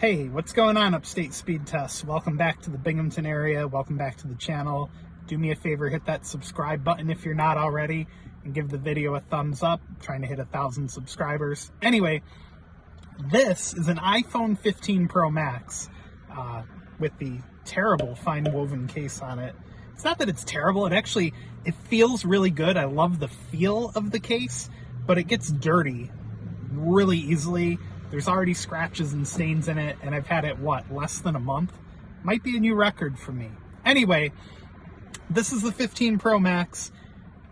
Hey, what's going on, Upstate Speedtests? Welcome back to the Binghamton area. Welcome back to the channel. Do me a favor, hit that subscribe button if you're not already, and give the video a thumbs up. I'm trying to hit 1,000 subscribers. Anyway, this is an iPhone 15 Pro Max with the terrible fine woven case on it. It's not that it's terrible. It feels really good. I love the feel of the case, but it gets dirty really easily. There's already scratches and stains in it, and I've had it, less than a month? Might be a new record for me. Anyway, this is the 15 Pro Max.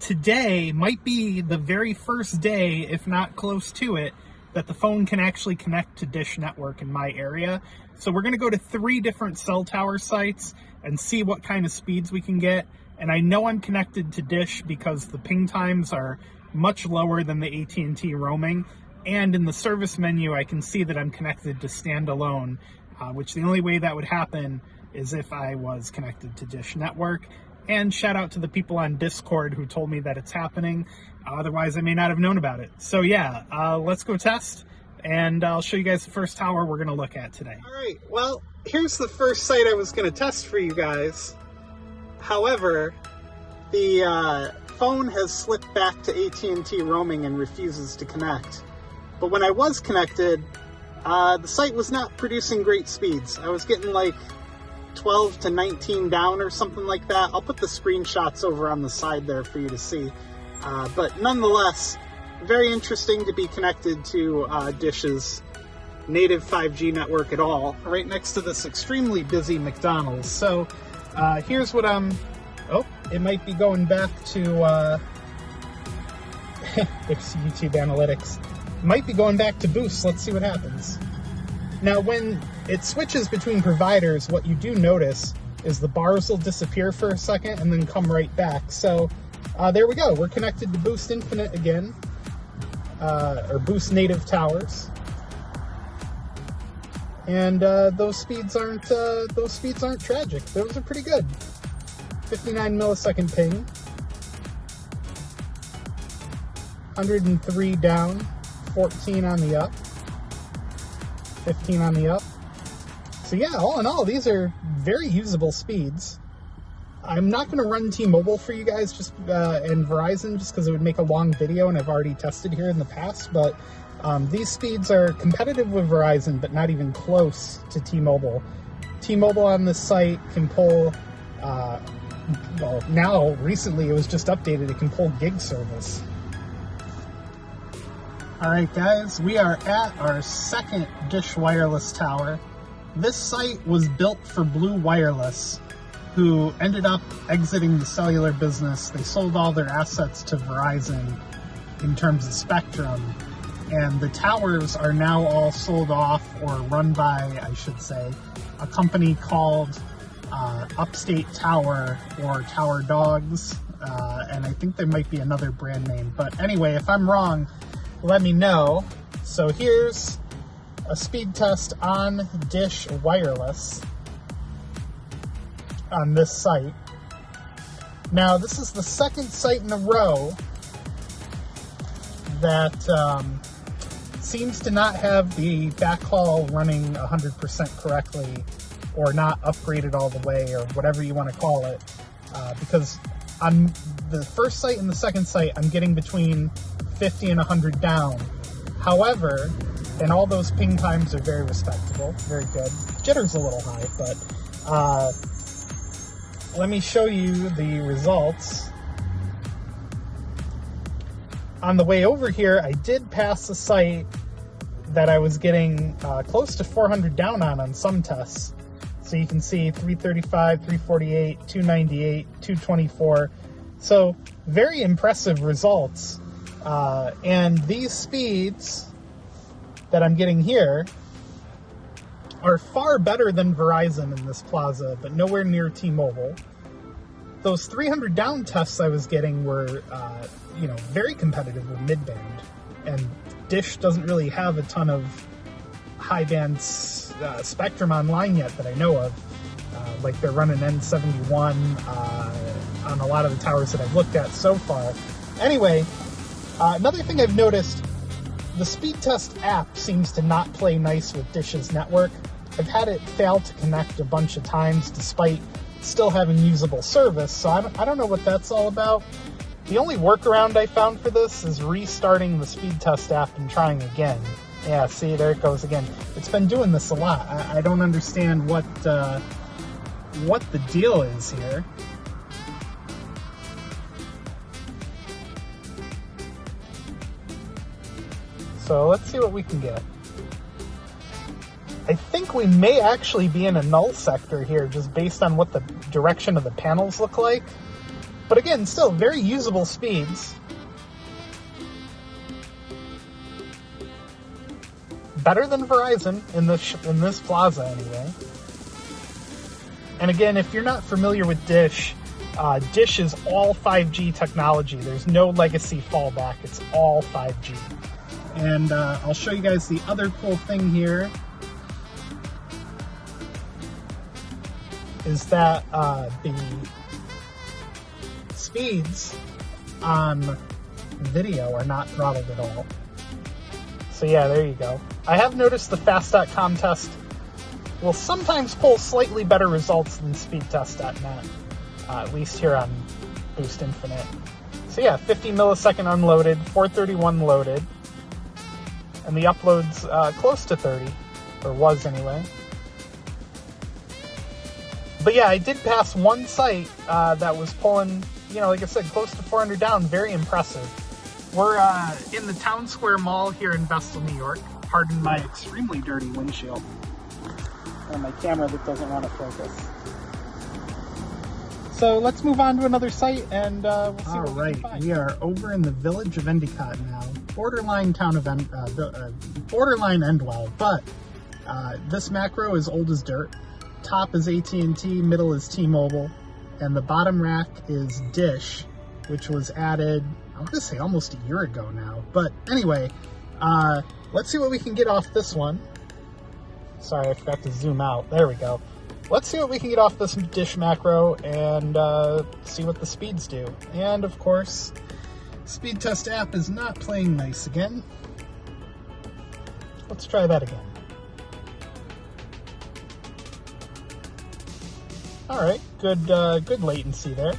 Today might be the very first day, if not close to it, that the phone can actually connect to Dish Network in my area. So we're going to go to 3 different cell tower sites and see what kind of speeds we can get. And I know I'm connected to Dish because the ping times are much lower than the AT&T roaming. And in the service menu, I can see that I'm connected to standalone, which the only way that would happen is if I was connected to Dish Network. And shout out to the people on Discord who told me that it's happening. Otherwise, I may not have known about it. So yeah, let's go test, and I'll show you guys the first tower we're going to look at today. All right, well, here's the first site I was going to test for you guys. However, the phone has slipped back to AT&T roaming and refuses to connect. But when I was connected, the site was not producing great speeds. I was getting like 12 to 19 down or something like that. I'll put the screenshots over on the side there for you to see. But nonetheless, very interesting to be connected to Dish's native 5G network at all, right next to this extremely busy McDonald's. So here's what oh, it might be going back to, there's YouTube Analytics. Might be going back to Boost. Let's see what happens. Now, when it switches between providers, what you do notice is the bars will disappear for a second and then come right back. So there we go. We're connected to Boost Infinite again, or Boost Native Towers, and those speeds aren't tragic. Those are pretty good. 59 millisecond ping, 103 down. 14 on the up, 15 on the up. So yeah, all in all, these are very usable speeds. I'm not going to run T-Mobile for you guys and Verizon just because it would make a long video, and I've already tested here in the past, but these speeds are competitive with Verizon, but not even close to T-Mobile. T-Mobile on this site can pull, well, now, recently it was just updated, it can pull gig service. Alright guys, we are at our second Dish Wireless tower. This site was built for Blue Wireless, who ended up exiting the cellular business. They sold all their assets to Verizon in terms of spectrum, and the towers are now all sold off, or run by, I should say, a company called Upstate Tower, or Tower Dogs, and I think there might be another brand name. But anyway, if I'm wrong, let me know. So here's a speed test on Dish Wireless on this site. Now, this is the second site in a row that seems to not have the backhaul running 100% correctly, or not upgraded all the way, or whatever you want to call it, because on the first site and the second site, I'm getting between 50 and 100 down. However, and all those ping times are very respectable, very good. Jitter's a little high, but let me show you the results. On the way over here, I did pass a site that I was getting close to 400 down on some tests. So you can see 335, 348, 298, 224. So very impressive results. And these speeds that I'm getting here are far better than Verizon in this plaza, but nowhere near T-Mobile. Those 300 down tests I was getting were, very competitive with mid-band, and Dish doesn't really have a ton of high-band spectrum online yet that I know of. Like they're running N71 on a lot of the towers that I've looked at so far. Anyway, another thing I've noticed, the Speedtest app seems to not play nice with Dish's network. I've had it fail to connect a bunch of times despite still having usable service, so I don't know what that's all about. The only workaround I found for this is restarting the Speedtest app and trying again. Yeah, see, there it goes again. It's been doing this a lot. I don't understand what the deal is here. So let's see what we can get. I think we may actually be in a null sector here, just based on what the direction of the panels look like. But again, still very usable speeds. Better than Verizon in this plaza anyway. And again, if you're not familiar with Dish, Dish is all 5G technology. There's no legacy fallback. It's all 5G. And I'll show you guys the other cool thing here. Is that the speeds on video are not throttled at all. So yeah, there you go. I have noticed the fast.com test will sometimes pull slightly better results than speedtest.net, at least here on Boost Infinite. So yeah, 50 millisecond unloaded, 431 loaded, and the upload's close to 30, or was anyway. But yeah, I did pass one site that was pulling, like I said, close to 400 down. Very impressive. We're in the Town Square Mall here in Vestal, New York. Pardon my extremely dirty windshield and my camera that doesn't want to focus. So let's move on to another site and we'll see what we can find. We are over in the village of Endicott now. Borderline town of borderline Endwell, but this macro is old as dirt. Top is AT&T, middle is T-Mobile, and the bottom rack is Dish, which was added, I want to say almost a year ago now. But anyway, let's see what we can get off this one. Sorry, I forgot to zoom out. There we go. Let's see what we can get off this Dish macro and see what the speeds do. And of course, Speedtest app is not playing nice again. Let's try that again. All right, good latency there.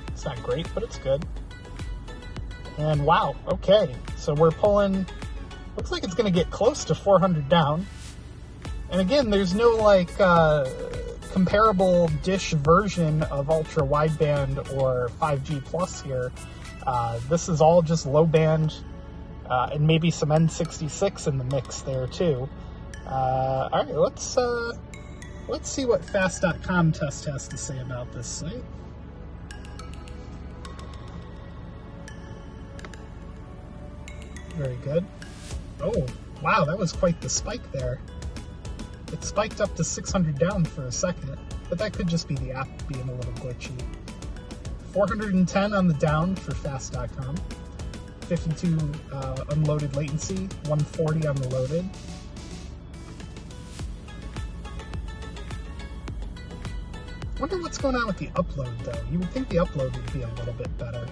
It's not great, but it's good. And wow, okay. So we're pulling, looks like it's gonna get close to 400 down. And again, there's no like comparable Dish version of ultra wideband or 5G plus here. This is all just low band and maybe some N66 in the mix there too. All right, let's see what fast.com test has to say about this site. Very good. Oh, wow, that was quite the spike there. It spiked up to 600 down for a second, but that could just be the app being a little glitchy. 410 on the down for fast.com. 52 unloaded latency, 140 on the loaded. I wonder what's going on with the upload, though. You would think the upload would be a little bit better.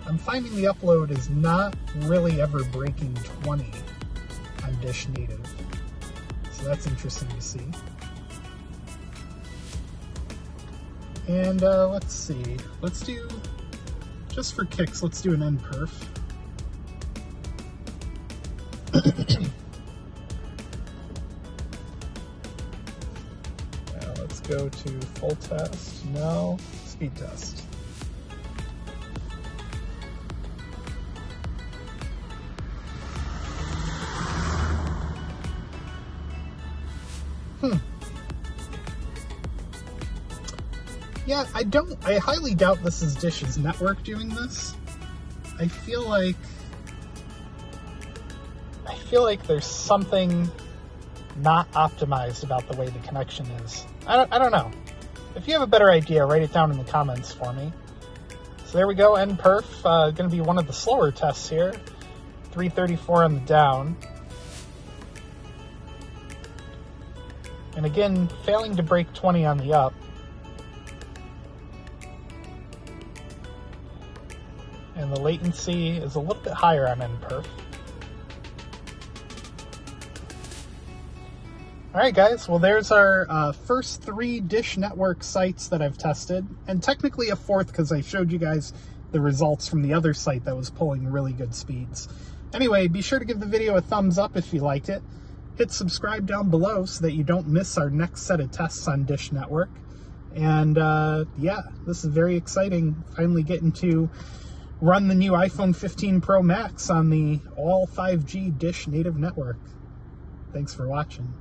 I'm finding the upload is not really ever breaking 20 on Dish Native. So that's interesting to see. And let's see. Let's do, just for kicks, let's do an NPerf. Let's go to full test. No, speed test. Yeah, I highly doubt this is Dish's network doing this. I feel like there's something not optimized about the way the connection is. I don't know. If you have a better idea, write it down in the comments for me. So there we go, NPerf. Going to be one of the slower tests here. 334 on the down. And again, failing to break 20 on the up. And the latency is a little bit higher on NPerf. All right, guys. Well, there's our first 3 Dish Network sites that I've tested, and technically a 4th because I showed you guys the results from the other site that was pulling really good speeds. Anyway, be sure to give the video a thumbs up if you liked it. Hit subscribe down below so that you don't miss our next set of tests on Dish Network. And yeah, this is very exciting. Finally getting to run the new iPhone 15 Pro Max on the all 5G Dish native network. Thanks for watching.